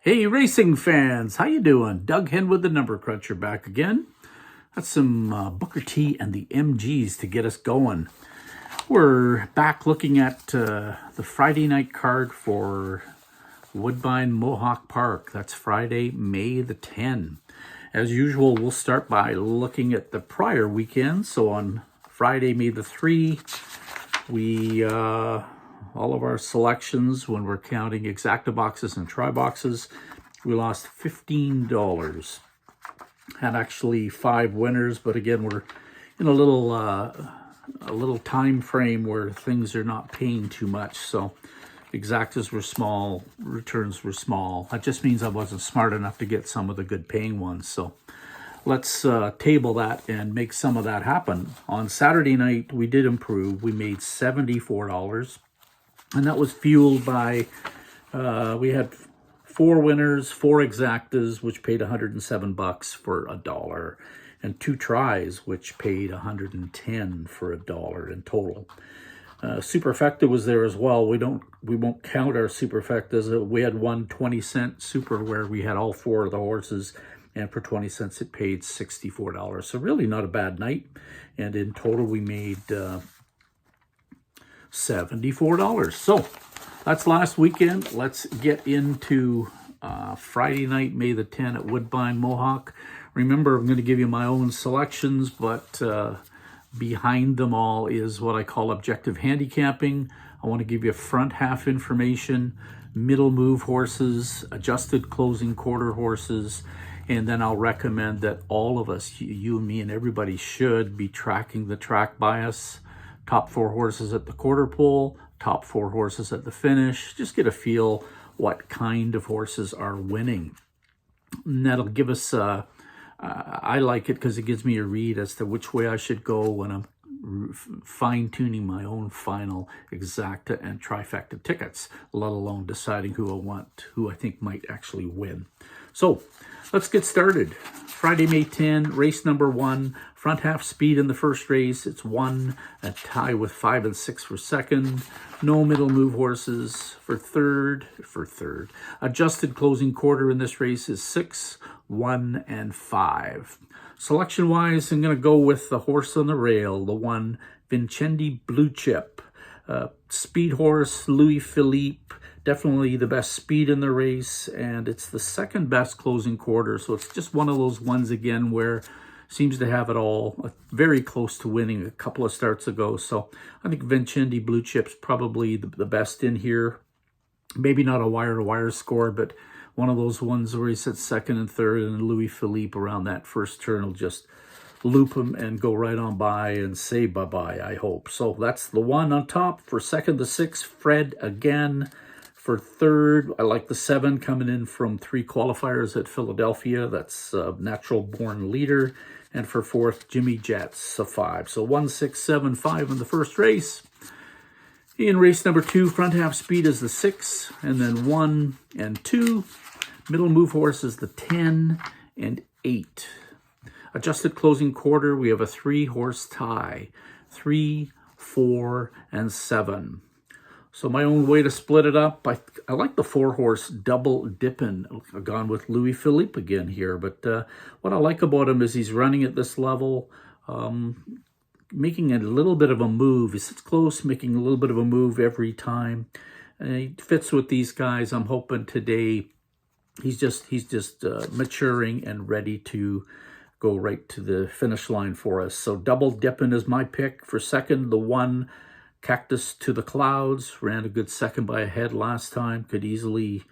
Hey, racing fans, how you doing? Doug Hen with the Number Cruncher back again. Got some Booker T and the MGs to get us going. We're back looking at the Friday night card for Woodbine Mohawk Park. That's Friday, May the 10th. As usual, we'll start by looking at the prior weekend. So on Friday, May the 3rd, we all of our selections, when we're counting exacta boxes and try boxes, we lost $15. Had actually 5 winners, but again, we're in a little time frame where things are not paying too much. So exactas were small, returns were small. That just means I wasn't smart enough to get some of the good paying ones. So let's table that and make some of that happen. On Saturday night, we did improve. We made $74. And that was fueled by, we had 4 winners, 4 exactas, which paid $107 for $1, and 2 tries, which paid $110 for $1 in total. Superfecta was there as well. We won't count our superfectas. We had one 20-cent super where we had all 4 of the horses, and for 20 cents it paid $64. So really not a bad night. And in total we made $74. So that's last weekend. Let's get into Friday night, May the 10th at Woodbine Mohawk. Remember, I'm going to give you my own selections, but behind them all is what I call objective handicapping. I want to give you front half information, middle move horses, adjusted closing quarter horses, and then I'll recommend that all of us, you and me and everybody, should be tracking the track bias. Top 4 horses at the quarter pole, top 4 horses at the finish. Just get a feel what kind of horses are winning. And that'll give us, I like it because it gives me a read as to which way I should go when I'm fine-tuning my own final exacta and trifecta tickets, let alone deciding who I think might actually win. So let's get started. Friday, May 10, race number 1, front half speed in the first race. It's 1, a tie with 5 and 6 for second. No middle move horses for third. Adjusted closing quarter in this race is 6, 1, and 5. Selection-wise, I'm going to go with the horse on the rail, the 1, Vincendi Blue Chip. Speed horse, Louis Philippe. Definitely the best speed in the race, and it's the second best closing quarter. So it's just one of those ones again where seems to have it all, very close to winning a couple of starts ago. So I think Vincendi Blue Chip's probably the best in here. Maybe not a wire-to-wire score, but one of those ones where he sits second and third, and Louis Philippe around that first turn will just loop him and go right on by and say bye-bye, I hope. So that's the 1 on top. For second, the 6, Fred again. For third, I like the 7 coming in from 3 qualifiers at Philadelphia. That's Natural Born Leader. And for fourth, Jimmy Jets, a 5. So 1, 6, 7, 5 in the first race. In race number 2, front half speed is the 6, and then 1 and 2. Middle move horse is the 10 and 8. Adjusted closing quarter, we have a 3-horse tie. 3, 4, and 7. So my own way to split it up, I like the 4-horse double dipping. I've gone with Louis Philippe again here, but what I like about him is he's running at this level, making a little bit of a move. He sits close, making a little bit of a move every time. And he fits with these guys. I'm hoping today he's just maturing and ready to go right to the finish line for us. So double dipping is my pick. For second, the 1, Cactus to the Clouds, ran a good second by a head last time, could easily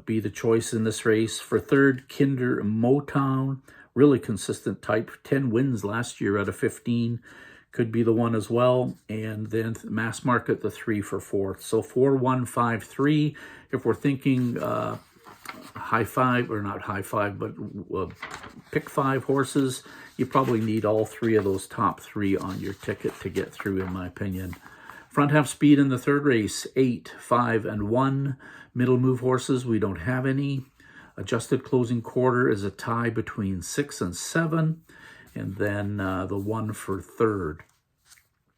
be the choice in this race. For third, Kinder Motown, really consistent type, 10 wins last year out of 15, could be the one as well. And then Mass Market, the 3 for fourth. So 4, 1, 5, 3. If we're thinking high five, or not high five, but pick 5 horses, you probably need all 3 of those top 3 on your ticket to get through, in my opinion. Front half speed in the third race, 8, 5, and 1. Middle move horses, we don't have any. Adjusted closing quarter is a tie between 6 and 7. And then the 1 for third.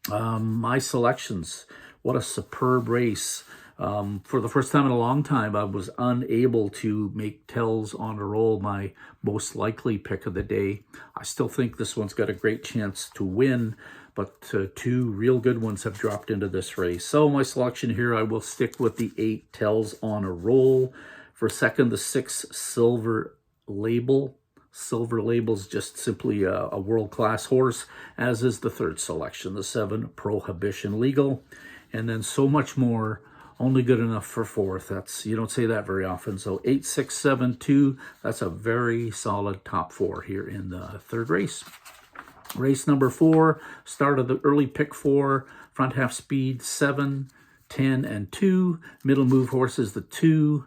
My selections, what a superb race. For the first time in a long time, I was unable to make tells on a roll my most likely pick of the day. I still think this one's got a great chance to win, but two real good ones have dropped into this race. So my selection here, I will stick with the 8 tells on a roll. For second, the 6 Silver Label. Silver Label's just simply a world-class horse, as is the third selection, the 7 Prohibition Legal. And then So Much More, only good enough for fourth. That's, you don't say that very often. So 8, 6, 7, 2, that's a very solid top 4 here in the third race. Race number 4, start of the early pick 4, front half speed 7, 10, and 2. Middle move horse is the 2.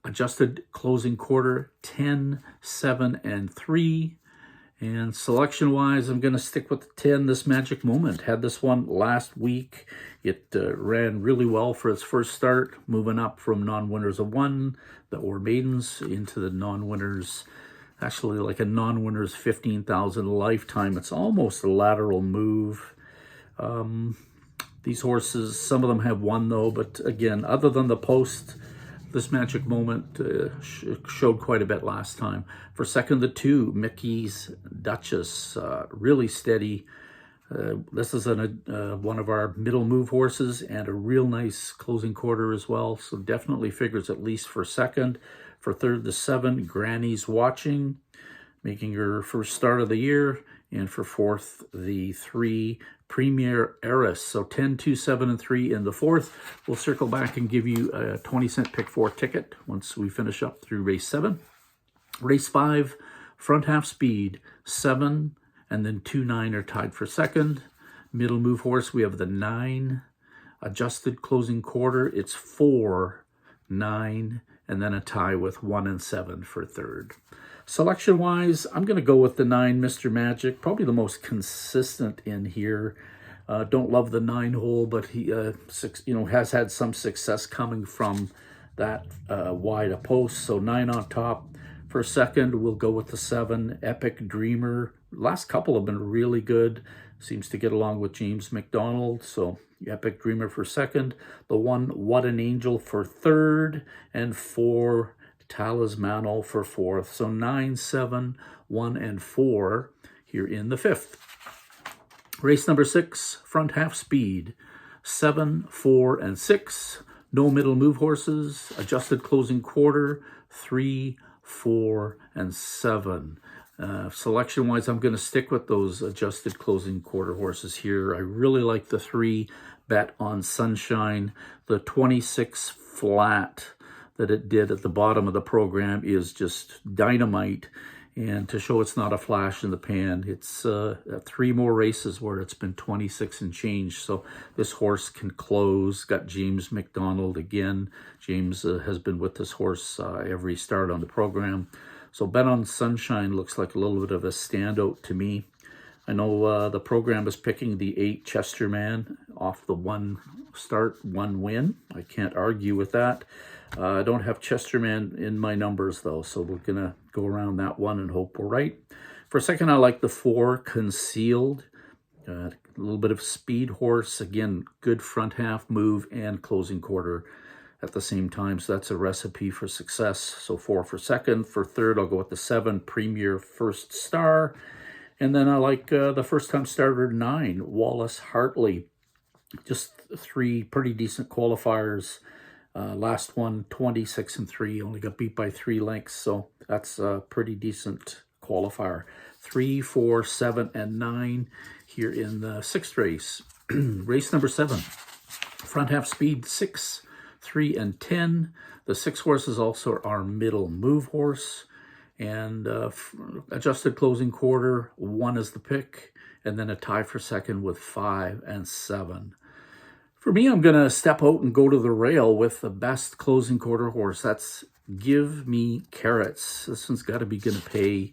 Adjusted closing quarter 10, 7, and 3. And selection-wise, I'm going to stick with the 10, This Magic Moment. Had this one last week. It ran really well for its first start, moving up from non-winners of 1 that were maidens into the non-winners, actually like a non-winners 15,000 lifetime. It's almost a lateral move. These horses, some of them have won though, but again, other than the post, This Magic Moment showed quite a bit last time. For second, the 2, Mickey's Duchess, really steady. This is one of our middle move horses and a real nice closing quarter as well. So definitely figures at least for second. For third, the 7, Granny's Watching, making her first start of the year. And for fourth, the 3, Premier Heiress. So 10, 2, 7, and 3 in the fourth. We'll circle back and give you a 20-cent pick 4 ticket once we finish up through race 7. Race 5, front half speed 7, and then 2, 9 are tied for second. Middle move horse, we have the 9. Adjusted closing quarter, it's 4, 9, and then a tie with 1 and 7 for third. Selection-wise, I'm going to go with the 9, Mr. Magic, probably the most consistent in here. Don't love the 9 hole, but he has had some success coming from that wide a post. So 9 on top. For second, we'll go with the 7, Epic Dreamer. Last couple have been really good. Seems to get along with James McDonald. So Epic Dreamer for second. The 1, What an Angel for third. And 4, Talismano for fourth. So 9, 7, 1, and 4 here in the fifth. Race number 6, front half speed 7, 4, and 6. No middle move horses. Adjusted closing quarter 3, 4, and 7. Selection-wise, I'm going to stick with those adjusted closing quarter horses here. I really like the 3, Bet on Sunshine. The 26 flat that it did at the bottom of the program is just dynamite. And to show it's not a flash in the pan, it's 3 more races where it's been 26 and change. So this horse can close. Got James McDonald again. James has been with this horse every start on the program. So Bet on Sunshine looks like a little bit of a standout to me. I know the program is picking the 8 Chesterman off the 1 start, 1 win. I can't argue with that. I don't have Chesterman in my numbers, though, so we're going to go around that one and hope we're right. For a second, I like the 4, Concealed. A little bit of speed horse. Again, good front half move and closing quarter at the same time, so that's a recipe for success. So 4 for second. For third, I'll go with the 7, Premier First Star. And then I like the first-time starter 9, Wallace Hartley. Just 3 pretty decent qualifiers. Last one, 26 and 3, only got beat by 3 lengths, so that's a pretty decent qualifier. 3, 4, 7, and 9 here in the 6th race. Race number 7, front half speed 6, 3, and 10. The 6 horses also are middle move horse, and adjusted closing quarter 1 is the pick, and then a tie for second with 5 and 7. For me, I'm going to step out and go to the rail with the best closing quarter horse. That's Give Me Carrots. This one's got to be going to pay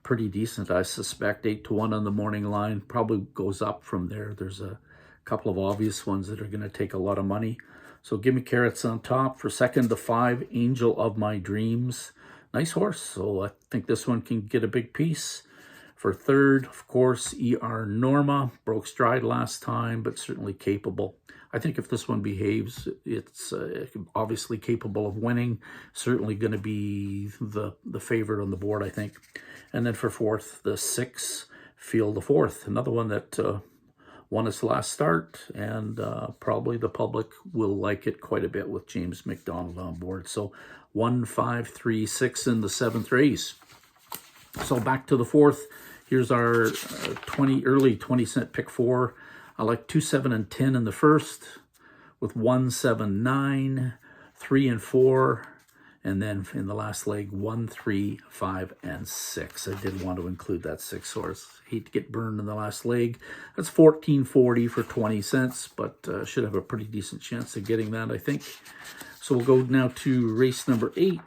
pretty decent, I suspect. 8 to 1 on the morning line. Probably goes up from there. There's a couple of obvious ones that are going to take a lot of money. So Give Me Carrots on top. For second, the 5, Angel of My Dreams. Nice horse. So I think this one can get a big piece. For third, of course, ER Norma. Broke stride last time, but certainly capable. I think if this one behaves, it's obviously capable of winning. Certainly going to be the favorite on the board, I think. And then for fourth, the 6, Feel the Fourth. Another one that won its last start, and probably the public will like it quite a bit with James McDonald on board. So 1, 5, 3, 6 in the 7th race. So back to the fourth. Here's our early 20-cent pick 4. I like 2, 7, and 10 in the first, with 1, 7, 9, 3, and 4, and then in the last leg 1, 3, 5, and 6. I did want to include that 6 horse. Hate to get burned in the last leg. That's $14.40 for 20 cents, but should have a pretty decent chance of getting that, I think. So we'll go now to race number 8.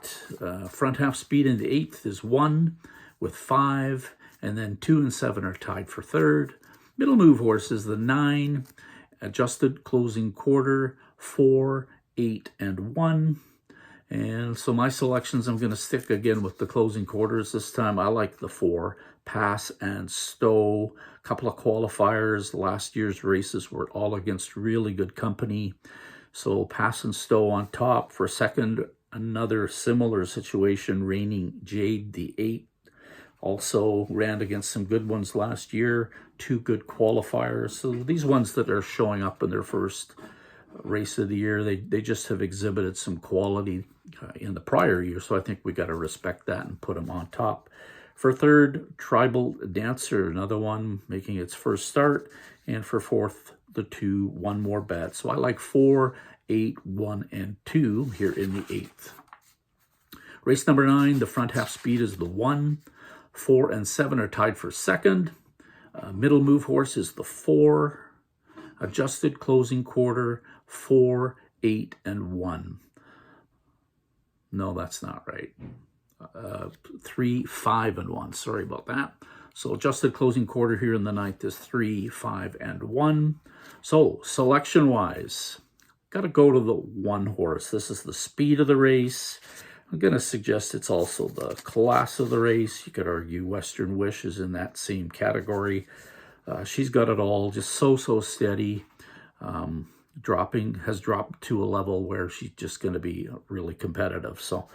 Front half speed in the 8th is 1 with 5, and then 2 and 7 are tied for third. Middle move horse is the 9, adjusted closing quarter, 4, 8, and 1. And so my selections, I'm going to stick again with the closing quarters. This time I like the 4, Pass and Stow. A couple of qualifiers. Last year's races were all against really good company. So Pass and Stow on top. For second, another similar situation, Reigning Jade, the 8. Also ran against some good ones last year, 2 good qualifiers. So these ones that are showing up in their first race of the year, they just have exhibited some quality in the prior year. So I think we got to respect that and put them on top. For third, Tribal Dancer, another one making its first start. And for fourth, the 2, One More Bet. So I like 4, 8, 1, and 2 here in the 8th. Race number 9, the front half speed is the 1. 4 and 7 are tied for second. Middle move horse is the 4. Adjusted closing quarter, 4, 8, and 1. No, that's not right. 3, 5, and 1. Sorry about that. So adjusted closing quarter here in the 9th is 3, 5, and 1. So selection-wise, got to go to the 1 horse. This is the speed of the race. I'm going to suggest it's also the class of the race. You could argue Western Wish is in that same category. She's got it all, just so steady. Has dropped to a level where she's just going to be really competitive. So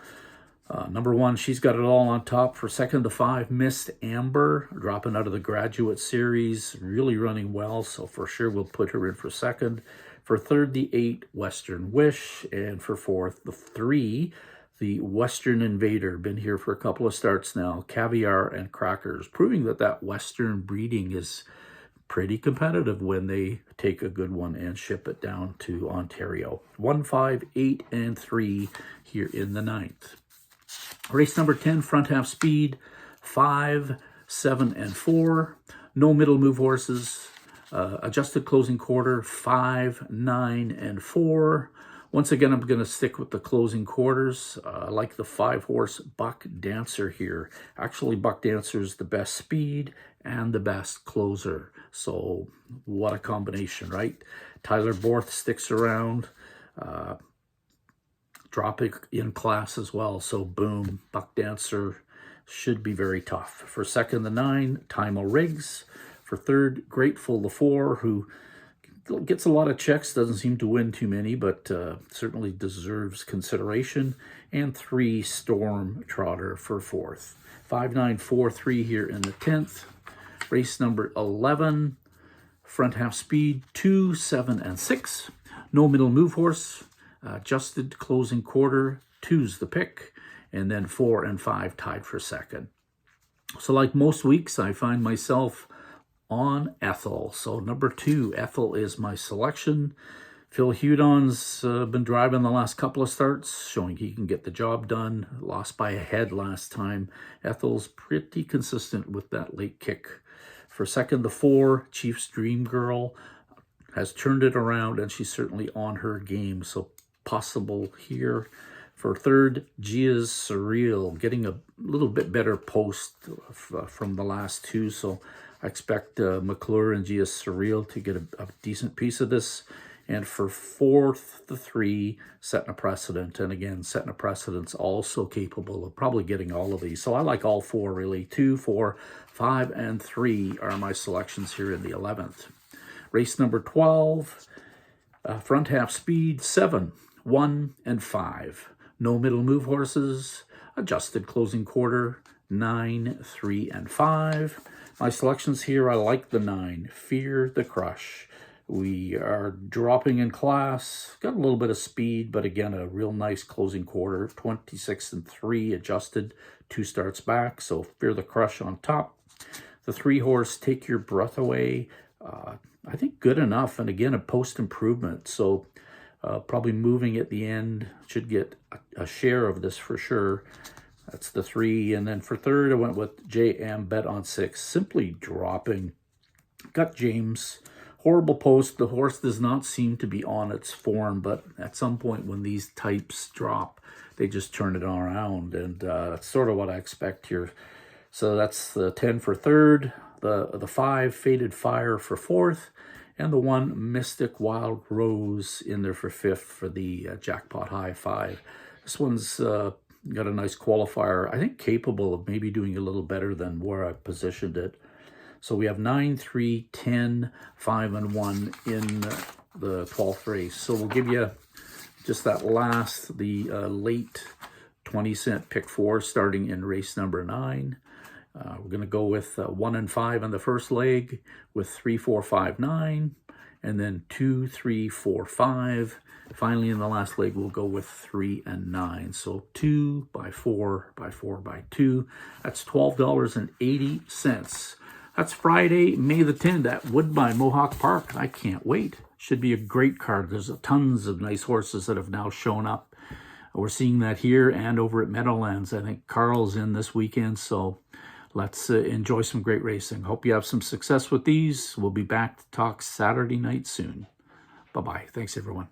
number 1, she's got it all on top. For second, the 5, Missed Amber, dropping out of the Graduate Series, really running well. So for sure we'll put her in for second. For third, the 8, Western Wish. And for fourth, the 3, the Western Invader. Been here for a couple of starts now. Caviar and Crackers, proving that Western breeding is pretty competitive when they take a good one and ship it down to Ontario. 1, 5, 8, and 3 here in the 9th. Race number 10, front half speed, 5, 7, and 4. No middle move horses. Adjusted closing quarter, 5, 9, and 4. Once again, I'm going to stick with the closing quarters. I like the 5 horse Buck Dancer here. Actually, Buck Dancer is the best speed and the best closer. So what a combination, right? Tyler Borth sticks around, dropping in class as well. So boom, Buck Dancer should be very tough. For second, the 9, Time Riggs. For third, Grateful the 4, who gets a lot of checks, doesn't seem to win too many, but certainly deserves consideration. And 3, Storm Trotter for fourth. 5, 9, 4, 3 here in the 10th. Race number 11, front half speed, 2, 7, and 6. No middle move horse. Adjusted closing quarter, 2's the pick. And then 4 and 5 tied for second. So like most weeks, I find myself on Ethel. So number 2, Ethel is my selection. Phil Hudon's been driving the last couple of starts, showing he can get the job done. Lost by a head last time. Ethel's pretty consistent with that late kick. For second, the 4, Chief's Dream Girl, has turned it around, and she's certainly on her game. So possible here. For third, Gia's Surreal, getting a little bit better post from the last 2. So I expect McClure and Gia's Surreal to get a decent piece of this. And for fourth, the 3, setting a precedent. And again, setting a precedent's also capable of probably getting all of these. So I like all 4, really. 2, 4, 5, and 3 are my selections here in the 11th. Race number 12, front half speed, 7, 1, and 5. No middle move horses. Adjusted closing quarter, 9, 3, and 5. My selections here, I like the 9, Fear the Crush. We are dropping in class, got a little bit of speed, but again, a real nice closing quarter, 26 and 3 adjusted, 2 starts back, so Fear the Crush on top. The 3 horse, Take Your Breath Away, I think good enough, and again, a post improvement, so probably moving at the end, should get a share of this for sure. That's the 3, and then for third, I went with JM Bet on 6, simply dropping. Got James. Horrible post. The horse does not seem to be on its form, but at some point when these types drop, they just turn it around, and that's sort of what I expect here. So that's the 10 for third, the 5, Faded Fire for fourth, and the 1, Mystic Wild Rose in there for fifth for the jackpot high 5. This one's got a nice qualifier, I think capable of maybe doing a little better than where I positioned it. So we have 9, 3, 10, 5, and 1 in the 12th race. So we'll give you just that last, the late 20-cent pick 4 starting in race number 9. We're going to go with 1 and 5 in the first leg, with 3, 4, 5, 9, and then 2, 3, 4, 5. Finally, in the last leg, we'll go with 3 and 9. So 2 by 4 by 4 by 2. That's $12.80. That's Friday, May the 10th at Woodbine Mohawk Park. I can't wait. Should be a great card. There's tons of nice horses that have now shown up. We're seeing that here and over at Meadowlands. I think Carl's in this weekend, so let's enjoy some great racing. Hope you have some success with these. We'll be back to talk Saturday night soon. Bye-bye. Thanks, everyone.